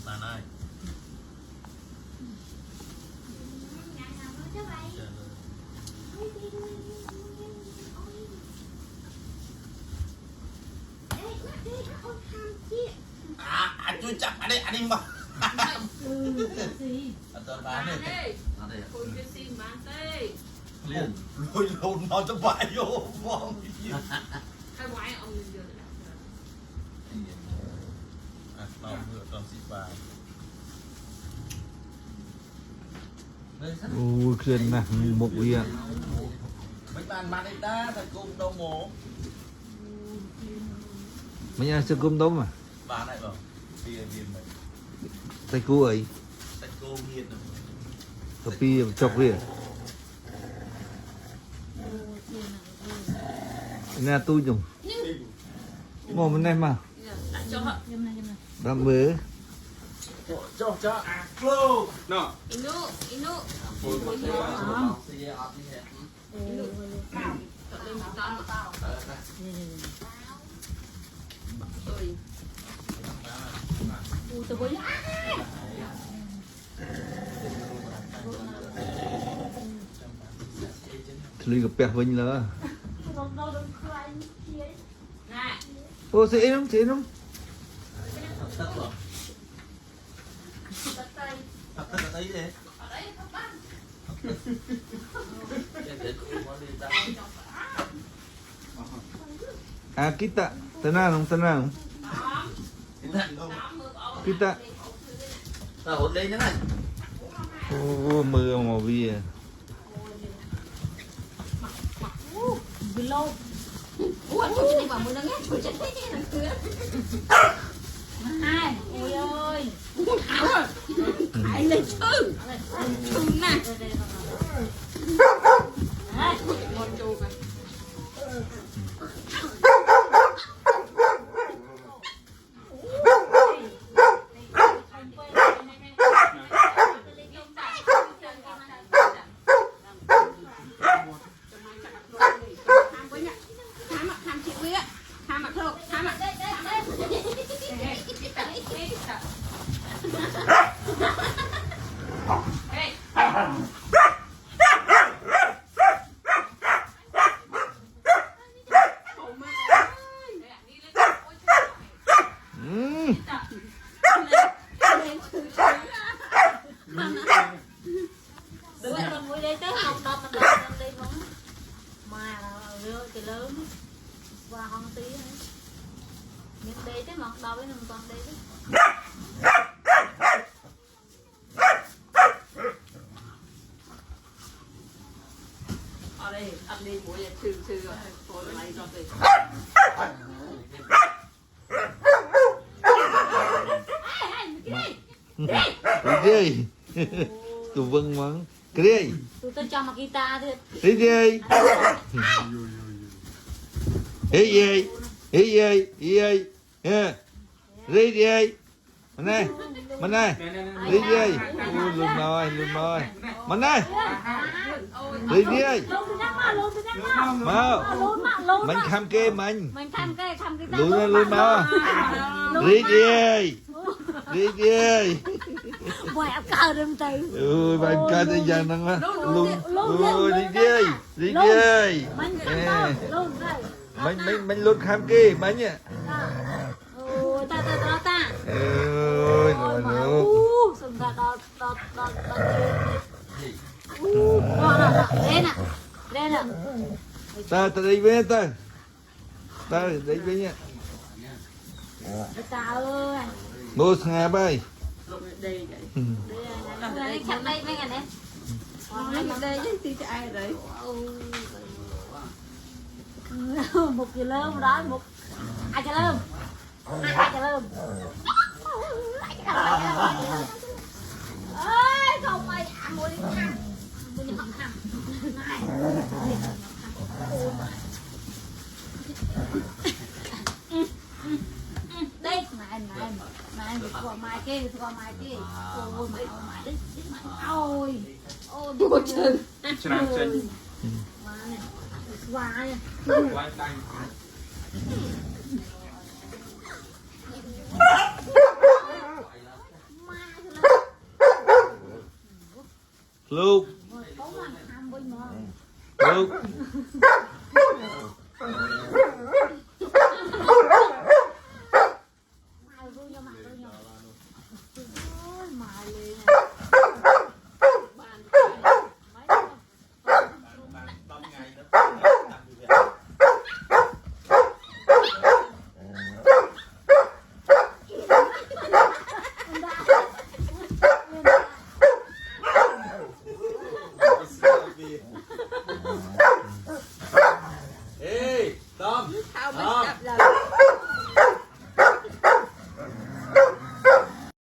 Bạn ơi. Chui chặt ở đây anh em mà. Toàn bán đi. Ôi cái xin bán tê. Liền lôi lồn nó cho bãi vô vòng. Hai quái ông liền được. Toàn vừa toàn xịt vào. Ui keren nah một dia. Mấy bạn bán đây ta thật cùng đâu mổ. Mấy nhà sư cung tôm à? Bán này bảo. Bia mày. Tay cua ấy. Tay cô nghiền rồi. Tapi chọc kìa. Nhà tôi dùng. Mò bên này mà. Đam bế. Cho flow. No. Inu. Lui gặp bẹt vinh là. Ô sẽ không? Thật là thấy thế. À kita, tenang. Kita. Hột lên thế này. Ô mưa màu bia. Ủa chú chị đi vào mưa nó nghe chú chị hai ôi ơi hãy lên chư nè con chú coi ăn đi mũi chư rồi thôi lấy cho đi Cái gì? Tụi Vân mắng. Cái gì? tụi tôi cho mà guitar thôi Cái gì? Cái gì? Cái gì? Ha. Cái gì? Mình đây. Cái gì? Luôn rồi. Mình đây. Cái gì? Mau. Mình khăm kê mình. Luôn mau. Cái gì? Cái gì? ngoài áo cờ đâm từ Ôi bạn ca tới giờ năng á luôn ôi đi đi mình luôn khám kê bánh nhỉ ôi ta ôi rồi nữa sừng gà đọt lên nè ta đi với ta đi với nhỉ ta ơi mua nhà bay đây chặt đây mấy ngày này Đây chứ thì cho ai đấy. một kilo lớn đó một ai cho lớn ơi không mày ăn mua đi ăn mua đi học hàng này qua mai kia ôi mày đi mày ôi bố chân ឆ្នាំចេញ vài វាយដាច់ ลูก có mà tham bên mà ลูก